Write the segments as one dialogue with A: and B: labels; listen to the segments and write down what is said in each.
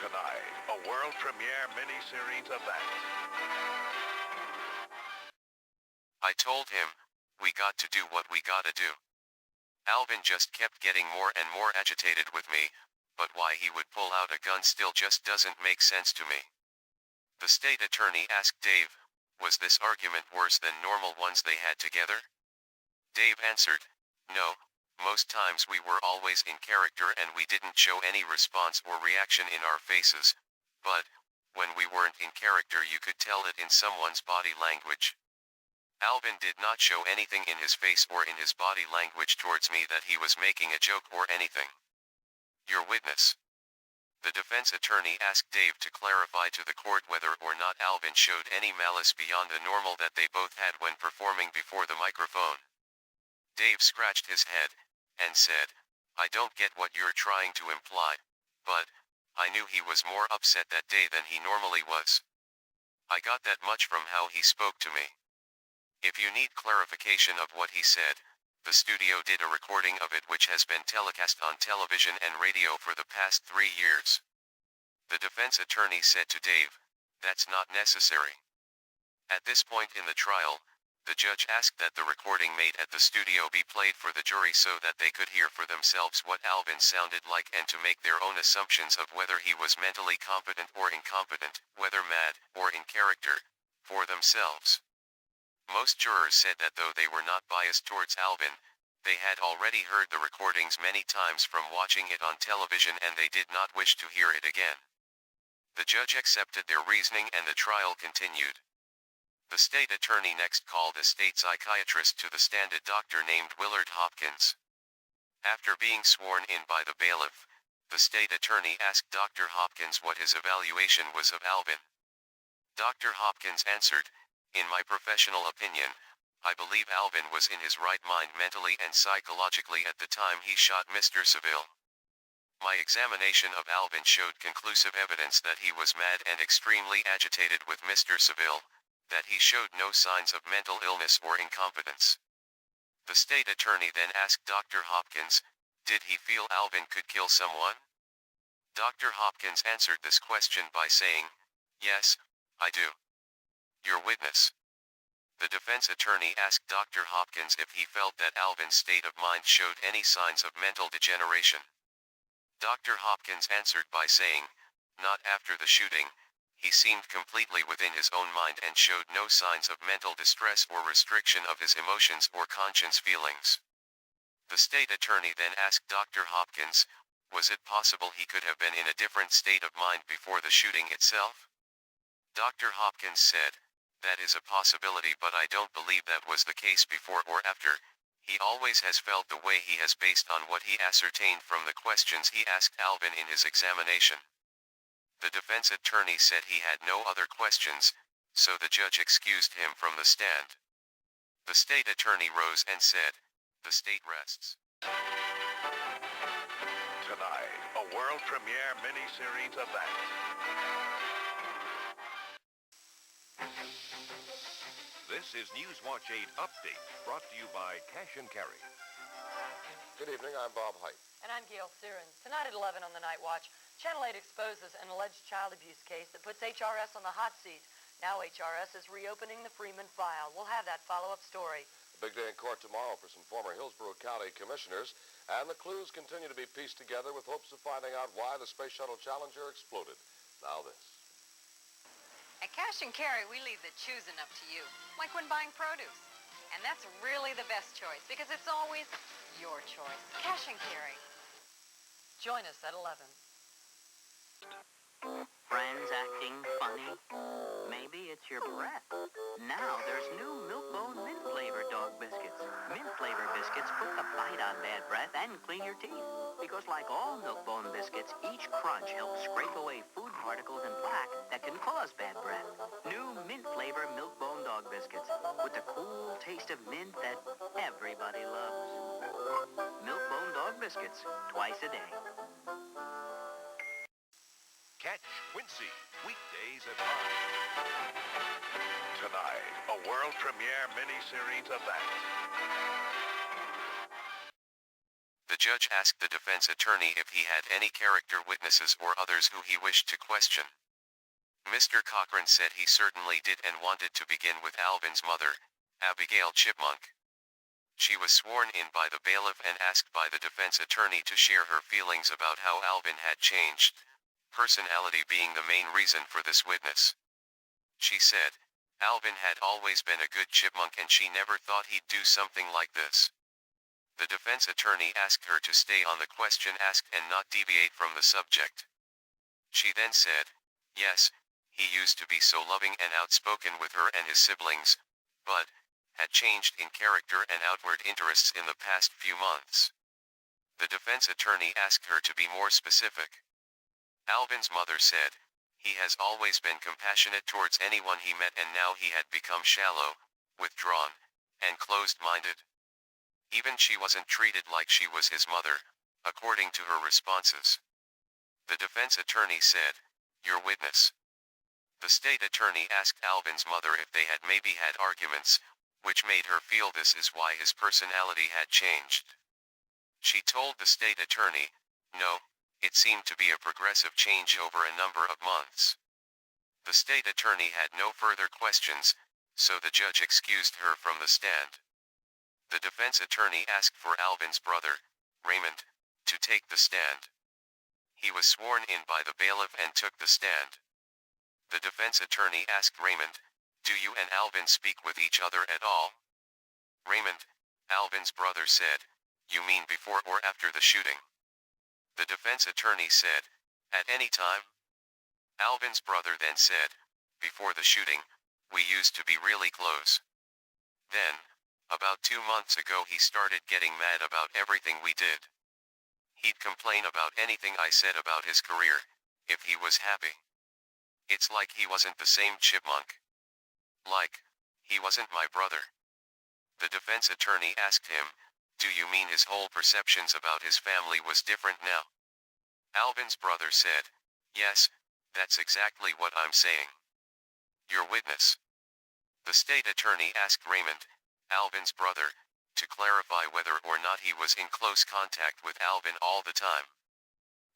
A: Tonight, a world premiere miniseries event.
B: I told him, we got to do what we gotta do. Alvin just kept getting more and more agitated with me, but why he would pull out a gun still just doesn't make sense to me. The state attorney asked Dave, was this argument worse than normal ones they had together? Dave answered, no, most times we were always in character and we didn't show any response or reaction in our faces, but, when we weren't in character you could tell it in someone's body language. Alvin did not show anything in his face or in his body language towards me that he was making a joke or anything. Your witness. The defense attorney asked Dave to clarify to the court whether or not Alvin showed any malice beyond the normal that they both had when performing before the microphone. Dave scratched his head, and said, I don't get what you're trying to imply, but, I knew he was more upset that day than he normally was. I got that much from how he spoke to me. If you need clarification of what he said, the studio did a recording of it which has been telecast on television and radio for the past 3 years. The defense attorney said to Dave, that's not necessary. At this point in the trial, the judge asked that the recording made at the studio be played for the jury so that they could hear for themselves what Alvin sounded like and to make their own assumptions of whether he was mentally competent or incompetent, whether mad or in character, for themselves. Most jurors said that though they were not biased towards Alvin, they had already heard the recordings many times from watching it on television and they did not wish to hear it again. The judge accepted their reasoning and the trial continued. The state attorney next called a state psychiatrist to the stand, a doctor named Willard Hopkins. After being sworn in by the bailiff, the state attorney asked Dr. Hopkins what his evaluation was of Alvin. Dr. Hopkins answered, in my professional opinion, I believe Alvin was in his right mind mentally and psychologically at the time he shot Mr. Seville. My examination of Alvin showed conclusive evidence that he was mad and extremely agitated with Mr. Seville, that he showed no signs of mental illness or incompetence. The state attorney then asked Dr. Hopkins, did he feel Alvin could kill someone? Dr. Hopkins answered this question by saying, yes, I do. Your witness. The defense attorney asked Dr. Hopkins if he felt that Alvin's state of mind showed any signs of mental degeneration. Dr. Hopkins answered by saying, not after the shooting. He seemed completely within his own mind and showed no signs of mental distress or restriction of his emotions or conscience feelings. The state attorney then asked Dr. Hopkins, was it possible he could have been in a different state of mind before the shooting itself? Dr. Hopkins said, that is a possibility but I don't believe that was the case before or after. He always has felt the way he has based on what he ascertained from the questions he asked Alvin in his examination. The defense attorney said he had no other questions, so the judge excused him from the stand. The state attorney rose and said, the state rests.
A: Tonight, a world premiere miniseries event. This is Newswatch 8 Update, brought to you by Cash and Carry.
C: Good evening, I'm Bob Height.
D: And I'm Gail Sirens. Tonight at 11 on the Night Watch, Channel 8 exposes an alleged child abuse case that puts HRS on the hot seat. Now HRS is reopening the Freeman file. We'll have that follow-up story.
C: A big day in court tomorrow for some former Hillsborough County commissioners, and the clues continue to be pieced together with hopes of finding out why the Space Shuttle Challenger exploded. Now this.
E: At Cash and Carry, we leave the choosing up to you, like when buying produce. And that's really the best choice, because it's always your choice. Cash and Carry.
D: Join us at 11.
F: Friends acting funny? Maybe it's your breath. Now there's new Milk-Bone Mint Flavor Dog Biscuits. Mint Flavor biscuits put the bite on bad breath and clean your teeth. Because like all Milk-Bone biscuits, each crunch helps scrape away food particles and plaque that can cause bad breath. New Mint Flavor Milk-Bone Dog Biscuits with the cool taste of mint that everybody loves. Milk-Bone Dog Biscuits, twice a day.
A: Catch Quincy, weekdays at 5. Tonight, a world premiere miniseries event.
B: The judge asked the defense attorney if he had any character witnesses or others who he wished to question. Mr. Cochran said he certainly did and wanted to begin with Alvin's mother, Abigail Chipmunk. She was sworn in by the bailiff and asked by the defense attorney to share her feelings about how Alvin had changed, personality being the main reason for this witness. She said, Alvin had always been a good chipmunk and she never thought he'd do something like this. The defense attorney asked her to stay on the question asked and not deviate from the subject. She then said, yes, he used to be so loving and outspoken with her and his siblings, but had changed in character and outward interests in the past few months. The defense attorney asked her to be more specific. Alvin's mother said, he has always been compassionate towards anyone he met and now he had become shallow, withdrawn, and closed-minded. Even she wasn't treated like she was his mother, according to her responses. The defense attorney said, your witness. The state attorney asked Alvin's mother if they had maybe had arguments, which made her feel this is why his personality had changed. She told the state attorney, no, it seemed to be a progressive change over a number of months. The state attorney had no further questions, so the judge excused her from the stand. The defense attorney asked for Alvin's brother, Raymond, to take the stand. He was sworn in by the bailiff and took the stand. The defense attorney asked Raymond, do you and Alvin speak with each other at all? Raymond, Alvin's brother said, you mean before or after the shooting? The defense attorney said, at any time? Alvin's brother then said, before the shooting, we used to be really close. Then, about 2 months ago he started getting mad about everything we did. He'd complain about anything I said about his career, if he was happy. It's like he wasn't the same chipmunk. Like, he wasn't my brother. The defense attorney asked him, do you mean his whole perceptions about his family was different now? Alvin's brother said, yes, that's exactly what I'm saying. Your witness. The state attorney asked Raymond, Alvin's brother, to clarify whether or not he was in close contact with Alvin all the time.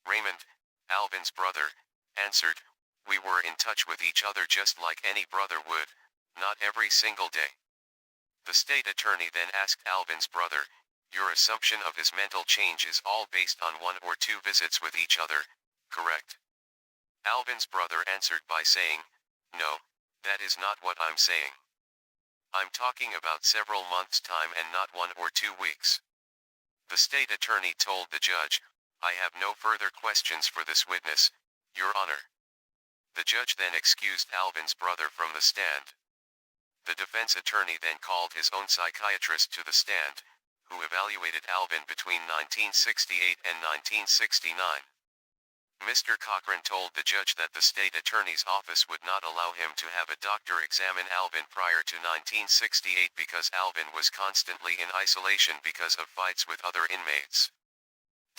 B: Raymond, Alvin's brother, answered, we were in touch with each other just like any brother would, not every single day. The state attorney then asked Alvin's brother, your assumption of his mental change is all based on 1 or 2 visits with each other, correct? Alvin's brother answered by saying, no, that is not what I'm saying. I'm talking about several months' time and not 1 or 2 weeks. The state attorney told the judge, I have no further questions for this witness, Your Honor. The judge then excused Alvin's brother from the stand. The defense attorney then called his own psychiatrist to the stand, who evaluated Alvin between 1968 and 1969. Mr. Cochran told the judge that the state attorney's office would not allow him to have a doctor examine Alvin prior to 1968 because Alvin was constantly in isolation because of fights with other inmates.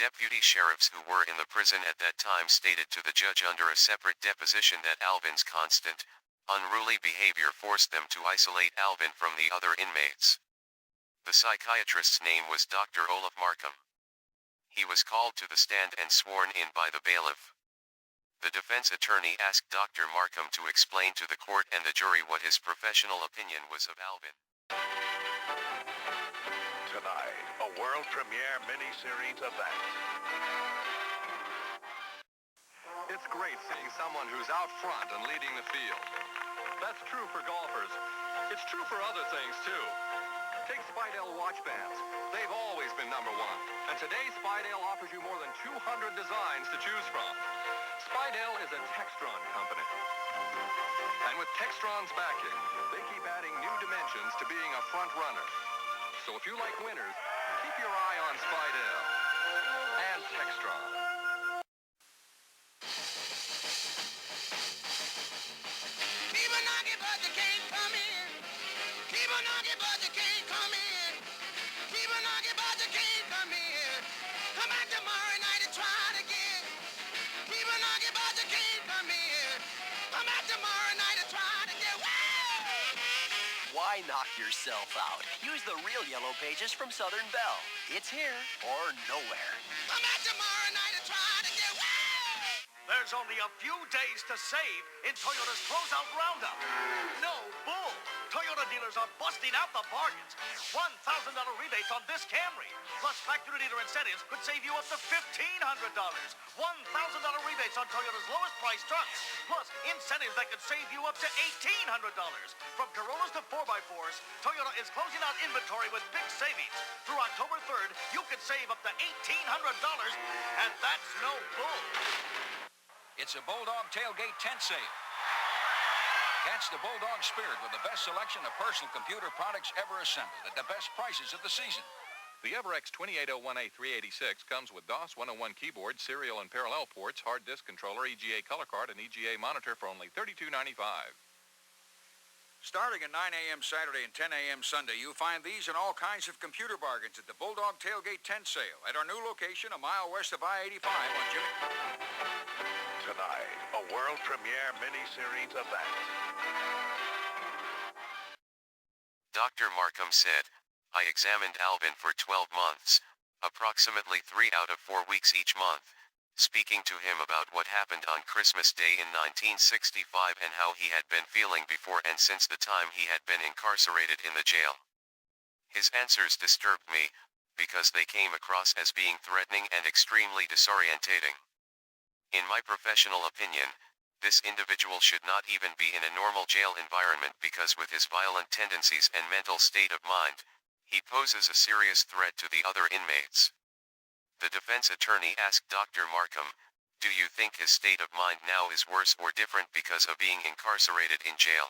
B: Deputy sheriffs who were in the prison at that time stated to the judge under a separate deposition that Alvin's constant, unruly behavior forced them to isolate Alvin from the other inmates. The psychiatrist's name was Dr. Olaf Markham. He was called to the stand and sworn in by the bailiff. The defense attorney asked Dr. Markham to explain to the court and the jury what his professional opinion was of Alvin.
A: Tonight, a world premiere miniseries event.
C: It's great seeing someone who's out front and leading the field. That's true for golfers. It's true for other things, too. Take Spidell watch bands. They've always been #1. And today, Spidell offers you more than 200 designs to choose from. Spidell is a Textron company. And with Textron's backing, they keep adding new dimensions to being a front runner. So if you like winners, keep your eye on Spidell and Textron.
G: Keep a knocking, but you can't come in. Keep a knocking, but you can't come in. Keep a knocking, but you can't come in. Come back tomorrow night and try it again. Keep a knocking, but you can't come in. Come back tomorrow night and try it again. Woo!
H: Why knock yourself out. Use the real Yellow Pages from Southern Bell. It's here or nowhere.
G: Come back tomorrow night and try to get wild.
I: There's only a few days to save in Toyota's Closeout Roundup. No bull. Toyota dealers are busting out the bargains. $1,000 rebates on this Camry. Plus factory leader incentives could save you up to $1,500. $1,000 rebates on Toyota's lowest priced trucks. Plus incentives that could save you up to $1,800. From Corollas to 4x4s, Toyota is closing out inventory with big savings. Through October 3rd, you could save up to $1,800, and that's no bull.
J: It's a Bulldog Tailgate Tent Sale. Catch the Bulldog spirit with the best selection of personal computer products ever assembled at the best prices of the season.
C: The EverX 2801A386 comes with DOS 101 keyboard, serial and parallel ports, hard disk controller, EGA color card, and EGA monitor for only $32.95.
J: Starting at 9 a.m. Saturday and 10 a.m. Sunday, you'll find these and all kinds of computer bargains at the Bulldog Tailgate Tent Sale at our new location a mile west of I-85 on Jimmy.
A: Tonight, a world premiere miniseries event.
B: Dr. Markham said, I examined Alvin for 12 months, approximately 3 out of 4 weeks each month, speaking to him about what happened on Christmas Day in 1965 and how he had been feeling before and since the time he had been incarcerated in the jail. His answers disturbed me, because they came across as being threatening and extremely disorientating. In my professional opinion, this individual should not even be in a normal jail environment because with his violent tendencies and mental state of mind, he poses a serious threat to the other inmates. The defense attorney asked Dr. Markham, do you think his state of mind now is worse or different because of being incarcerated in jail?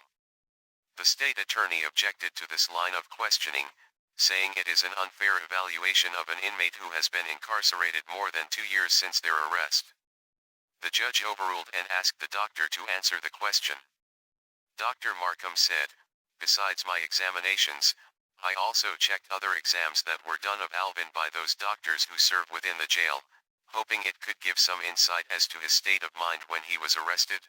B: The state attorney objected to this line of questioning, saying it is an unfair evaluation of an inmate who has been incarcerated more than 2 years since their arrest. The judge overruled and asked the doctor to answer the question. Dr. Markham said, besides my examinations, I also checked other exams that were done of Alvin by those doctors who serve within the jail, hoping it could give some insight as to his state of mind when he was arrested.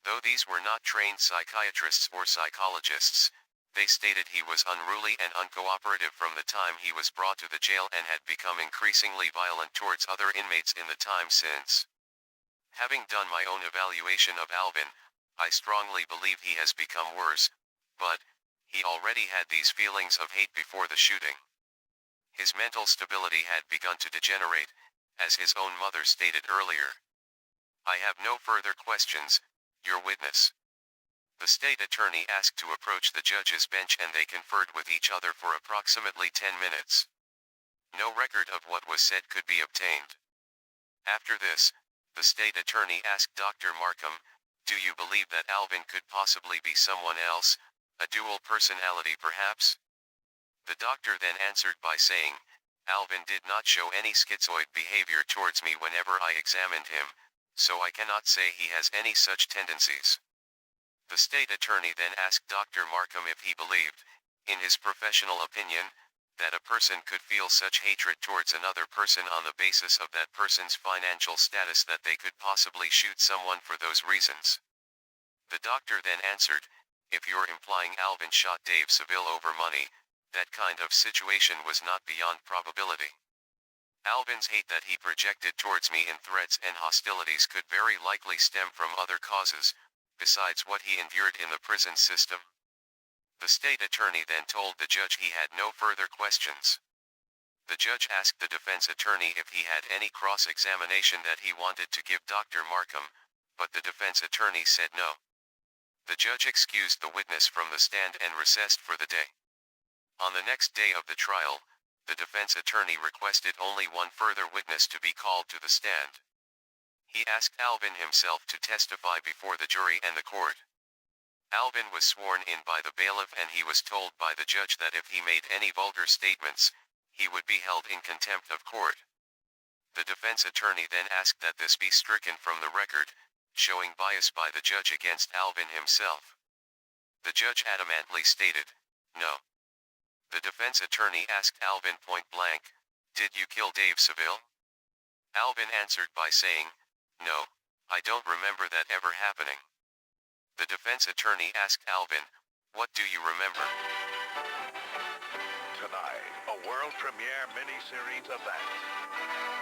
B: Though these were not trained psychiatrists or psychologists, they stated he was unruly and uncooperative from the time he was brought to the jail and had become increasingly violent towards other inmates in the time since. Having done my own evaluation of Alvin, I strongly believe he has become worse, but he already had these feelings of hate before the shooting. His mental stability had begun to degenerate, as his own mother stated earlier. I have no further questions, your witness. The state attorney asked to approach the judge's bench and they conferred with each other for approximately 10 minutes. No record of what was said could be obtained. After this, the state attorney asked Dr. Markham, do you believe that Alvin could possibly be someone else, a dual personality perhaps? The doctor then answered by saying, Alvin did not show any schizoid behavior towards me whenever I examined him, so I cannot say he has any such tendencies. The state attorney then asked Dr. Markham if he believed, in his professional opinion, that a person could feel such hatred towards another person on the basis of that person's financial status that they could possibly shoot someone for those reasons. The doctor then answered, if you're implying Alvin shot Dave Seville over money, that kind of situation was not beyond probability. Alvin's hate that he projected towards me in threats and hostilities could very likely stem from other causes, besides what he endured in the prison system. The state attorney then told the judge he had no further questions. The judge asked the defense attorney if he had any cross-examination that he wanted to give Dr. Markham, but the defense attorney said no. The judge excused the witness from the stand and recessed for the day. On the next day of the trial, the defense attorney requested only one further witness to be called to the stand. He asked Alvin himself to testify before the jury and the court. Alvin was sworn in by the bailiff and he was told by the judge that if he made any vulgar statements, he would be held in contempt of court. The defense attorney then asked that this be stricken from the record, showing bias by the judge against Alvin himself. The judge adamantly stated, no. The defense attorney asked Alvin point blank, did you kill Dave Seville? Alvin answered by saying, no, I don't remember that ever happening. The defense attorney asked Alvin, What do you remember?
A: Tonight, a world premiere miniseries event.